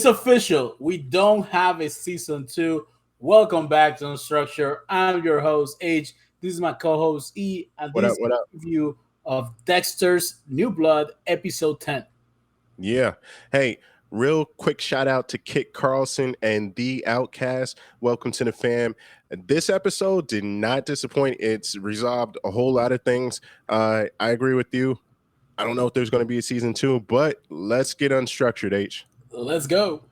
It's official. We don't have a season two. Welcome back to Unstructure. I'm your host, H. This is my co-host E, and What this up? is What up? a review of Dexter's New Blood, episode 10. Yeah. Hey, real quick shout out to Kit Carlson and The Outcast. Welcome to the fam. This episode did not disappoint. It's resolved a whole lot of things. I agree with you. I don't know if there's going to be a season two, but let's get unstructured, H. Let's go.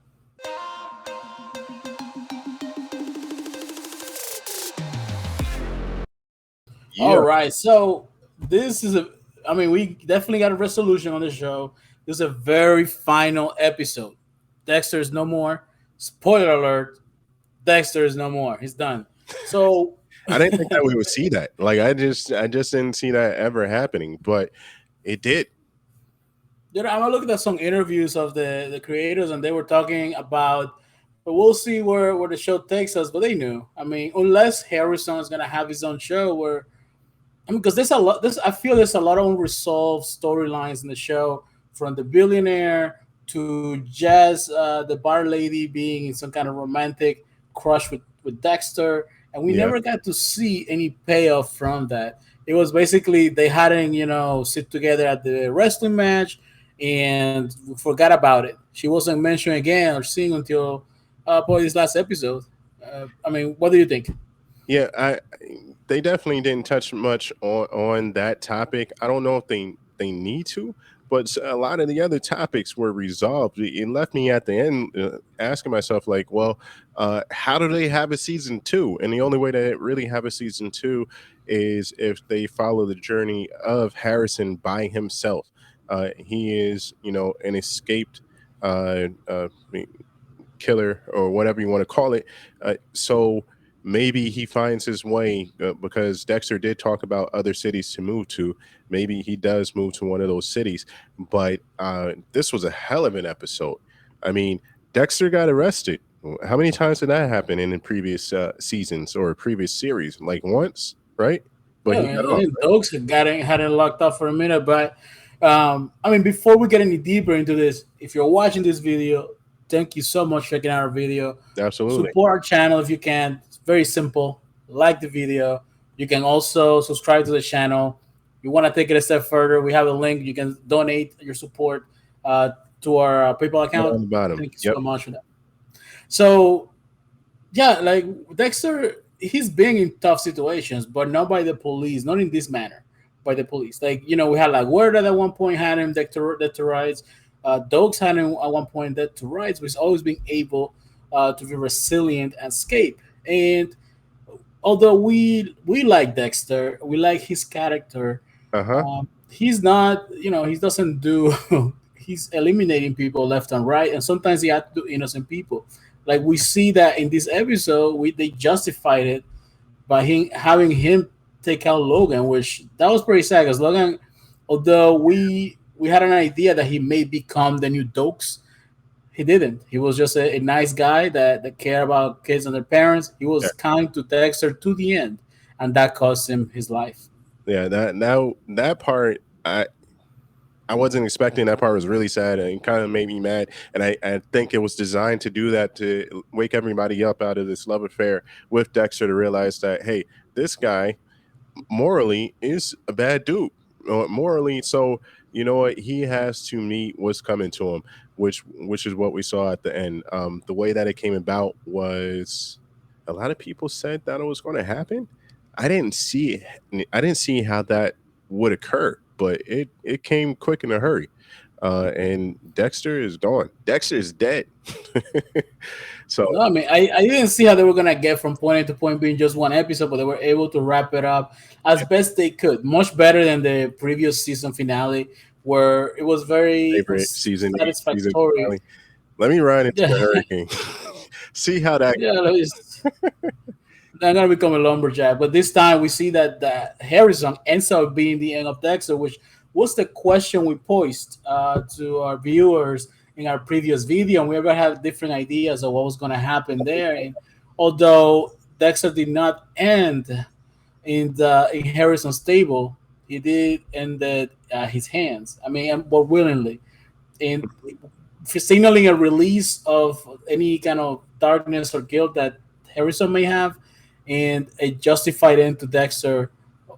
All Yeah. right. So this is a I mean, we definitely got a resolution on the show. This is a very final episode. Dexter is no more. Spoiler alert, Dexter is no more. He's done. So I didn't think that we would see that. Like I just didn't see that ever happening, but it did. I'm looking at some interviews of the creators, and they were talking about, but we'll see where the show takes us. But they knew. I mean, unless Harrison is gonna have his own show, where I mean, because there's a lot. I feel there's a lot of unresolved storylines in the show, from the billionaire to Jazz, the bar lady, being in some kind of romantic crush with Dexter, and we Yeah. never got to see any payoff from that. It was basically they hadn't, sit together at the wrestling match, and we forgot about it. She wasn't mentioned again or seen until probably this last episode. I mean, what do you think? Yeah, they definitely didn't touch much on that topic. I don't know if they need to, but a lot of the other topics were resolved. It left me at the end asking myself, like, well, how do they have a season two? And the only way to really have a season two is if they follow the journey of Harrison by himself. He is, an escaped uh, uh, killer or whatever you want to call it. So maybe he finds his way because Dexter did talk about other cities to move to. Maybe he does move to one of those cities. But this was a hell of an episode. I mean, Dexter got arrested. How many times did that happen in the previous seasons or previous series? Like once, right? But Yeah, he got off. and dogs had it locked up for a minute, but I mean, before we get any deeper into this, if you're watching this video, thank you so much for checking out our video. Absolutely. Support our channel if you can. It's very simple. Like the video. You can also subscribe to the channel. You want to take it a step further, we have a link. You can donate your support uh, to our PayPal Right account. on the bottom. Thank you Yep. so much for that. So yeah, like Dexter, he's been in tough situations, but not by the police, not in this manner, by the police. Like, we had like Word at one point had him dead to rights. Dogs had him at one point dead to rights, but he's always been able to be resilient and escape. And although we like Dexter, we like his character. Uh-huh. He's not, he doesn't do. He's eliminating people left and right, and sometimes he had to do innocent people. Like we see that in this episode, they justified it by having him take out Logan, which that was pretty sad because Logan, although we had an idea that he may become the new Dokes, he didn't. He was just a nice guy that cared about kids and their parents. He was kind to Dexter to the end, and that cost him his life. Yeah, that part I wasn't expecting. That part was really sad and kind of made me mad. And I think it was designed to do that, to wake everybody up out of this love affair with Dexter, to realize that, hey, this guy morally is a bad dude. Morally, so you know what? He has to meet what's coming to him, which is what we saw at the end. The way that it came about was a lot of people said that it was going to happen. I didn't see it. I didn't see how that would occur, but it came quick in a hurry. And Dexter is gone. Dexter is dead. So No, I mean, I didn't see how they were gonna get from point A to point B in just one episode, but they were able to wrap it up as best they could. Much better than the previous season finale, where it was very favorite season 8 season satisfactory. finale. Let me ride into Yeah, the hurricane. See how that yeah, they're gonna become a lumberjack. But this time we see that Harrison ends up being the end of Dexter, which was the question we posed to our viewers in our previous video, and we ever had different ideas of what was gonna happen there. And although Dexter did not end in Harrison's table, he did end his hands. I mean, but willingly. And signaling a release of any kind of darkness or guilt that Harrison may have, and a justified end to Dexter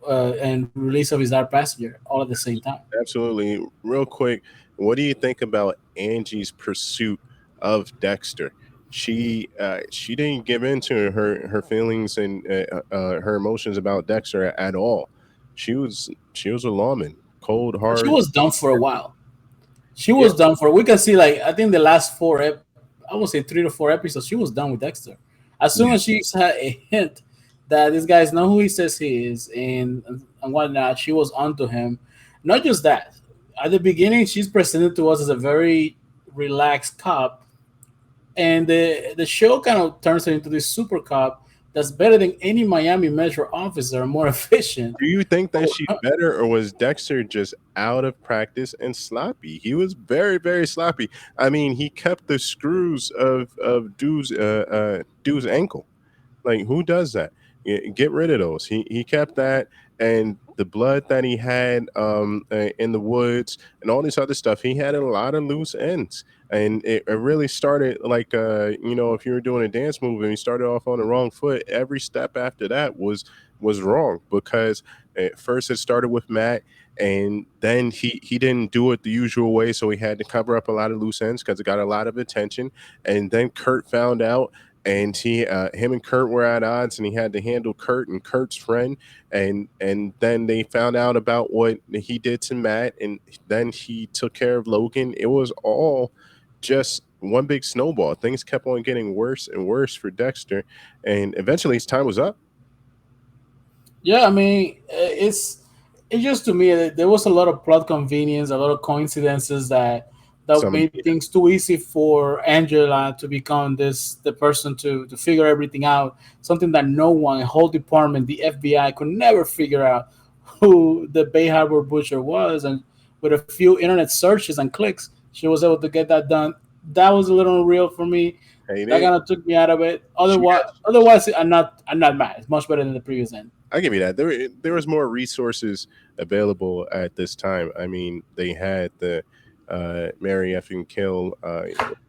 and release of his Dark Passenger all at the same time. Absolutely. Real quick, what do you think about Angie's pursuit of Dexter? She didn't give in to her feelings and her emotions about Dexter at all. She was a lawman, cold She hard. was done for a while. She Yeah, was done for. We can see, like, I think the last I would say 3 to 4 episodes, she was done with Dexter. As soon yeah. as she had a hint that this guy is not who he says he is, and whatnot, she was onto him. Not just that. At the beginning, she's presented to us as a very relaxed cop, and the show kind of turns her into this super cop that's better than any Miami Metro officer, more efficient. Do you think that she's better, or was Dexter just out of practice and sloppy? He was very, very sloppy. I mean, he kept the screws of Dude's ankle. Like, who does that? Get rid of those. He kept that, and the blood that he had in the woods and all this other stuff. He had a lot of loose ends, and it really started like if you were doing a dance move and you started off on the wrong foot, every step after that was wrong, because at first it started with Matt. And then he didn't do it the usual way, so he had to cover up a lot of loose ends because it got a lot of attention. And then Kurt found out, and him and Kurt were at odds, and he had to handle Kurt and Kurt's friend, and then they found out about what he did to Matt, and then he took care of Logan. It was all just one big snowball. Things kept on getting worse and worse for Dexter, and eventually his time was up. Yeah, I mean, it's just, to me, there was a lot of plot convenience, a lot of coincidences that Some made things too easy for Angela to become the person to figure everything out. Something that no one, a whole department, the FBI, could never figure out who the Bay Harbor butcher was, and with a few internet searches and clicks, she was able to get that done. That was a little unreal for me. That heyday. kind of took me out of it. She Otherwise, I'm not mad. It's much better than the previous end. I give you that. There was more resources available at this time. I mean, they had the Mary effing Kill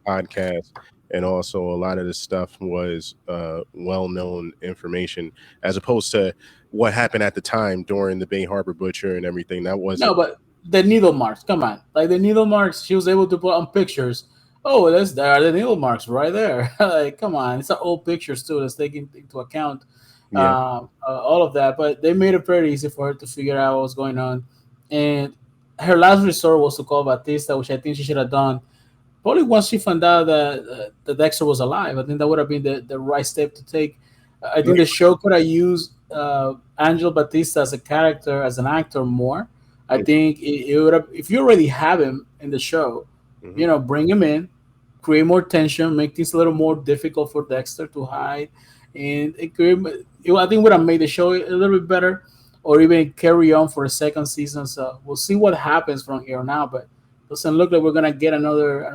podcast, and also a lot of the stuff was well known information, as opposed to what happened at the time during the Bay Harbor Butcher and everything. That No, wasn't. but the needle marks. Come on, like the needle marks. She was able to put on pictures. Oh, there are the needle marks right there. Like, come on, it's an old pictures too. That's taking into account Yeah, all of that. But they made it pretty easy for her to figure out what was going on. And her last resort was to call Batista, which I think she should have done probably once she found out that Dexter was alive. I think that would have been the right step to take. I think the show could have used Angel Batista as a character, as an actor more. I think it would have, if you already have him in the show, hmm bring him in, create more tension, make things a little more difficult for Dexter to hide, and I think would have made the show a little bit better, or even carry on for a second season. So we'll see what happens from here on out. But doesn't look like we're gonna get another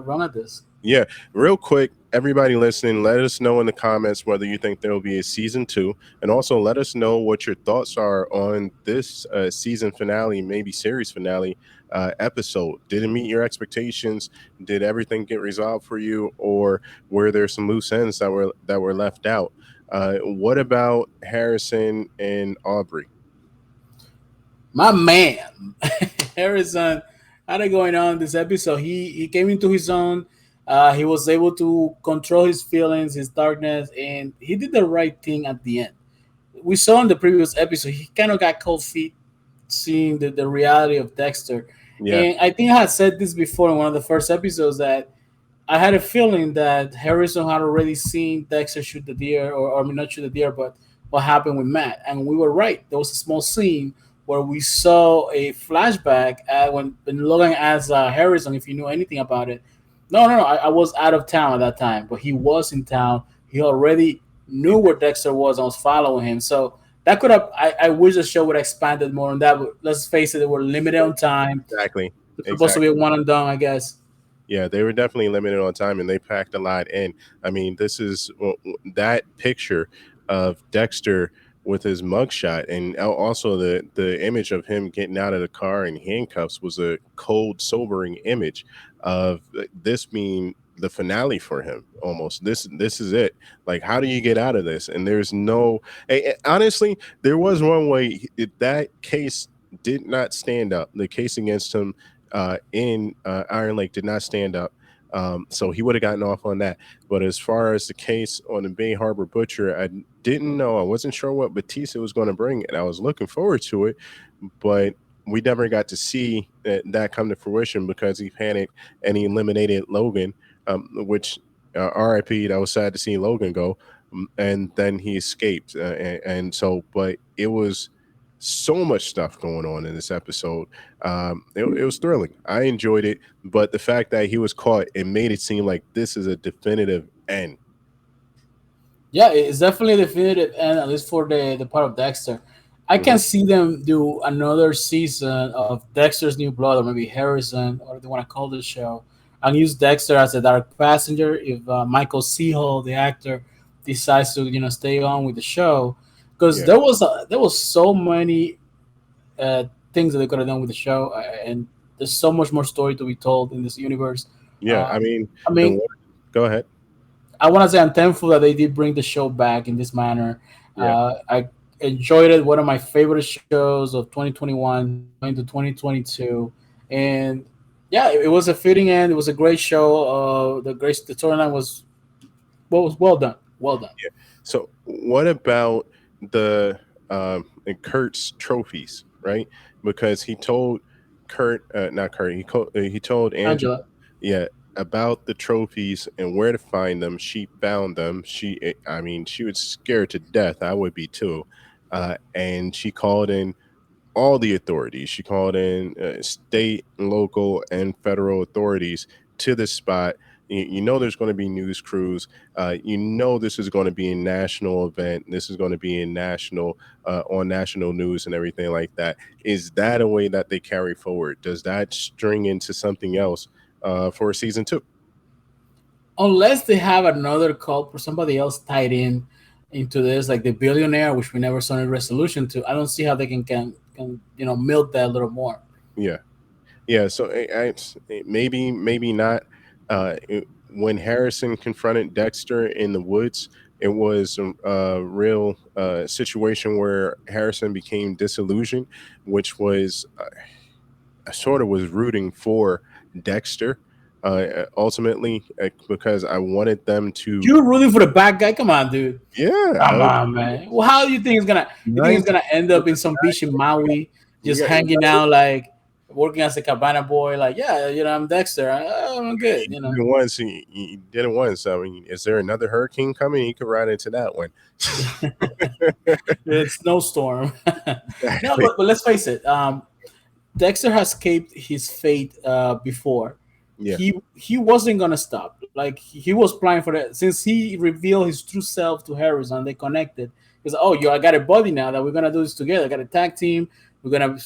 run at this. Yeah, real quick, everybody listening, let us know in the comments whether you think there will be a season two, and also let us know what your thoughts are on this season finale, maybe series finale episode. Did it meet your expectations? Did everything get resolved for you, or were there some loose ends that were left out? What about Harrison and Aubrey? My man, Harrison had it going on this episode. He came into his own. He was able to control his feelings, his darkness, and he did the right thing at the end. We saw in the previous episode he kind of got cold feet seeing the reality of Dexter. Yeah, And I think I had said this before in one of the first episodes that I had a feeling that Harrison had already seen Dexter shoot the deer, or I mean, not shoot the deer, but what happened with Matt. And we were right. There was a small scene where we saw a flashback when Logan asked Harrison if he knew anything about it. No, no, no. I was out of town at that time, but he was in town. He already knew where Dexter was and was following him. So that could have. I wish the show would have expanded more on that. But let's face it, they were limited on time. exactly. It's supposed to be Exactly. a one and done, I guess. Yeah, they were definitely limited on time, and they packed a lot in. I mean, this is that picture of Dexter with his mugshot, and also the image of him getting out of the car in handcuffs was a cold, sobering image of this being the finale for him. Almost, this is it. Like, how do you get out of this? And there's no, honestly, there was one way. That case did not stand up. The case against him in Iron Lake did not stand up. So he would have gotten off on that. But as far as the case on the Bay Harbor Butcher, I didn't know. I wasn't sure what Batista was going to bring, and I was looking forward to it. But we never got to see that come to fruition because he panicked and he eliminated Logan, which RIP, that was sad to see Logan go. And then he escaped. And so, but it was so much stuff going on in this episode. It was thrilling. I enjoyed it, but the fact that he was caught, it made it seem like this is a definitive end. Yeah, it's definitely a definitive end, at least for the part of Dexter. I Hmm. can see them do another season of Dexter's New Blood, or maybe Harrison, or they want to call the show, and use Dexter as a dark passenger. If Michael C. Hall, the actor, decides to stay on with the show, because Yeah, there was so many things that they could have done with the show, and there's so much more story to be told in this universe. yeah. Uh, I mean, I the mean, one, go ahead. I want to say I'm thankful that they did bring the show back in this manner. Yeah, I enjoyed it. One of my favorite shows of 2021 going to 2022, and yeah, it was a fitting end. It was a great show. The storyline was well done. Well done. yeah. So, what about the Kurt's trophies, right? Because he told Kurt, not Kurt, he told Angela, Angela, yeah, about the trophies and where to find them. She found them. I mean, she was scared to death. I would be too. And she called in all the authorities. She called in state, local, and federal authorities to this spot. You know, there's going to be news crews. You know, this is going to be a national event. This is going to be a national on national news and everything like that. Is that a way that they carry forward? Does that string into something else for season two? unless they have another cult or somebody else tied in into this, like the billionaire, which we never saw any resolution to, I don't see how they can milk that a little more. Yeah. Yeah, so maybe not. When Harrison confronted Dexter in the woods, it was a real situation where Harrison became disillusioned, which was I sort of was rooting for Dexter ultimately because I wanted them to. You're rooting for the bad guy? Come on, dude. Yeah, I Come was on, man. Well, how do you think it's gonna? You think it's 90 gonna end up in some beach in Maui, you just got hanging out, like working as a cabana boy? Like, yeah, I'm Dexter. I'm good. you did it once. You did it once. I mean, is there another hurricane coming? You could ride into that one. It's snowstorm. No, Exactly. but let's face it. Dexter has escaped his fate before. Yeah. He wasn't gonna stop. Like he was planning for that since he revealed his true self to Harrison. They connected. He's like, oh, yo, I got a buddy now that we're gonna do this together. I got a tag team. We're gonna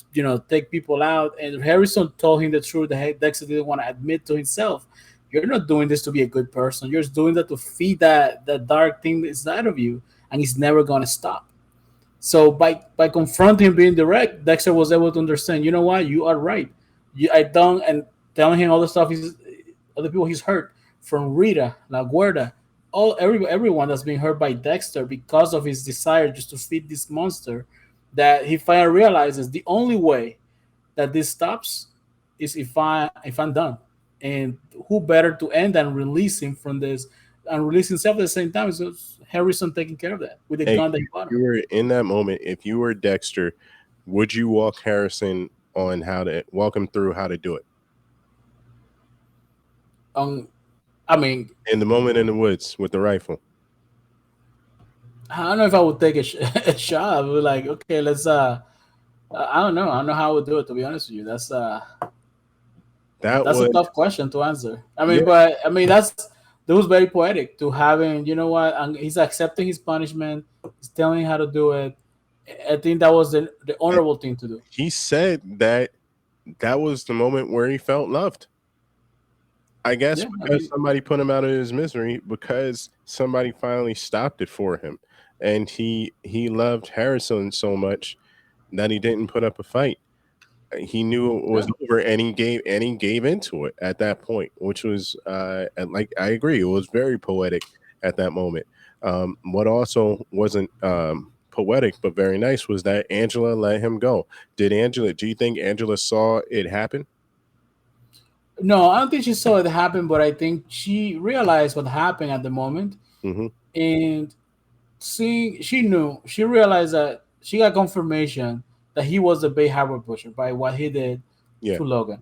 take people out. And Harrison told him the truth that Dexter didn't want to admit to himself. You're not doing this to be a good person. You're just doing that to feed that dark thing inside of you, and it's never gonna stop. So by confronting him being direct, Dexter was able to understand. You know what? You are right. I done and telling him all the stuff other people he's hurt from Rita, La Guarda, everyone that's been hurt by Dexter because of his desire just to feed this monster. That he finally realizes the only way that this stops is if I'm done. And who better to end than release him from this and release himself at the same time? So Harrison taking care of that with the Hey, gun that he if bought him. you were in that moment, if you were Dexter, would you walk Harrison on how to walk him through how to do it Um, I mean, in the moment in the woods with the rifle? I don't know if I would take a shot. I would be like, okay, let's. I don't know. I don't know how I would do it. To be honest with you, That that's a would, tough question to answer. I mean, yeah. but I mean that was very poetic to having. You know what? And he's accepting his punishment. He's telling him how to do it. I think that was the And honorable thing to do. he said that that was the moment where he felt loved. I guess Yeah, I because mean, somebody put him out of his misery, because somebody finally stopped it for him. and he loved Harrison so much that he didn't put up a fight. He knew it was Yeah. over, and he gave into it at that point, which was and like I agree, it was very poetic at that moment. What also wasn't poetic but very nice was that Angela let him go. Do you think Angela saw it happen? No, I don't think she saw it happen, but I think she realized what happened at the moment, Hmm. and she realized that she got confirmation that he was the Bay Harbor Butcher by what he did Yeah, to Logan.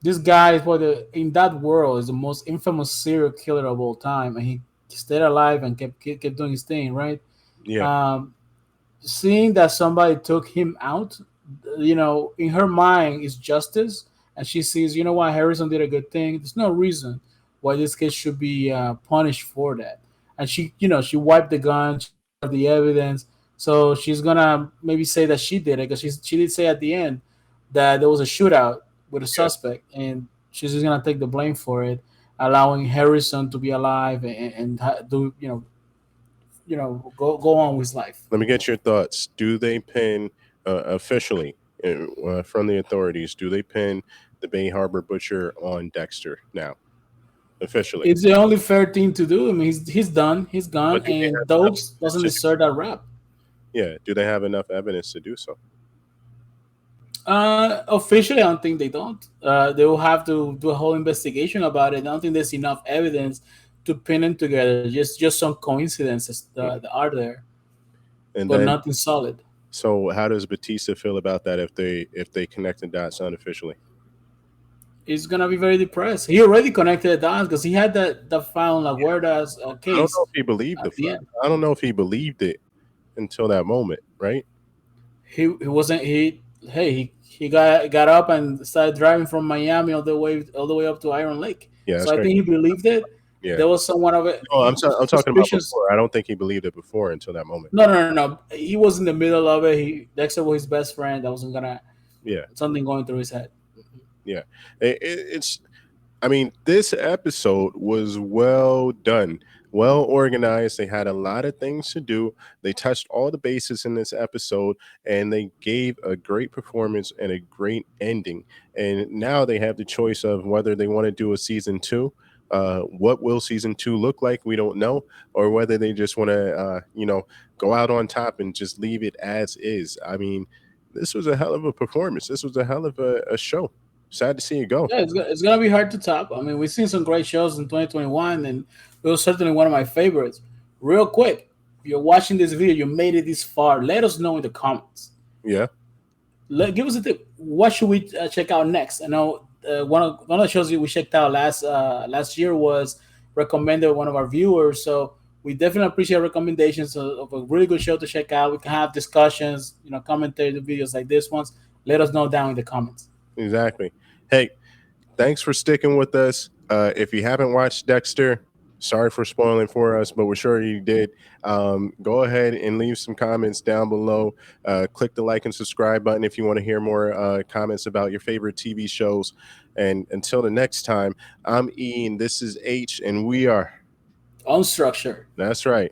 This guy is probably in that world is the most infamous serial killer of all time, and he stayed alive and kept doing his thing, right? yeah, Um, Seeing that somebody took him out, in her mind is justice, and she sees, what, Harrison did a good thing. There's no reason why this kid should be punished for that. And she wiped the gun, she took care of the evidence, so she's gonna maybe say that she did it because she did say at the end that there was a shootout with a yeah. suspect, and she's just gonna take the blame for it, allowing Harrison to be alive and do go on with his life. Let me get your thoughts. Do they pin officially from the authorities? Do they pin the Bay Harbor Butcher on Dexter now officially? It's the only fair thing to do. I mean, he's done, he's gone, But do they and have enough Dokes evidence doesn't to do deserve so? that rap. Yeah. Do they have enough evidence to do so? Officially, I don't think they don't. They will have to do a whole investigation about it. I don't think there's enough evidence to pin them together. Just some coincidences Mm. that are there, And but then, nothing solid. so how does Batista feel about that if they connect the dots unofficially? He's gonna be very depressed. He already connected the dots because he had that found La Guarda's I don't know case if he believed at the end. I don't know if he believed it until that moment, right? He wasn't he hey he got up and started driving from Miami all the way up to Iron Lake. Yeah, So that's I right. think he believed it. Yeah. There was somewhat of it. No, He I'm talking about suspicious. before. I don't think he believed it before until that moment. No. He was in the middle of it. Dexter was his best friend. That wasn't gonna Yeah, something going through his head. yeah. It's I mean, this episode was well done, well organized. They had a lot of things to do. They touched all the bases in this episode, and they gave a great performance and a great ending. And now they have the choice of whether they want to do a season two. What will season two look like? We don't know, or whether they just want to, go out on top and just leave it as is. I mean, this was a hell of a performance. This was a hell of a show. Sad to see it go. Yeah, it's gonna be hard to top. I mean, we've seen some great shows in 2021, and it was certainly one of my favorites. Real quick, if you're watching this video, you made it this far. Let us know in the comments. Yeah. Give us a tip. What should we check out next? I know one of the shows we checked out last year was recommended by one of our viewers. So we definitely appreciate recommendations of a really good show to check out. We can have discussions, commentary videos like this ones. Let us know down in the comments. Exactly. Hey, thanks for sticking with us. If you haven't watched Dexter, sorry for spoiling for us, but we're sure you did. Go ahead and leave some comments down below. Click the like and subscribe button if you want to hear more comments about your favorite TV shows. And until the next time, I'm Ian, this is H, and we are. Unstructured. That's right.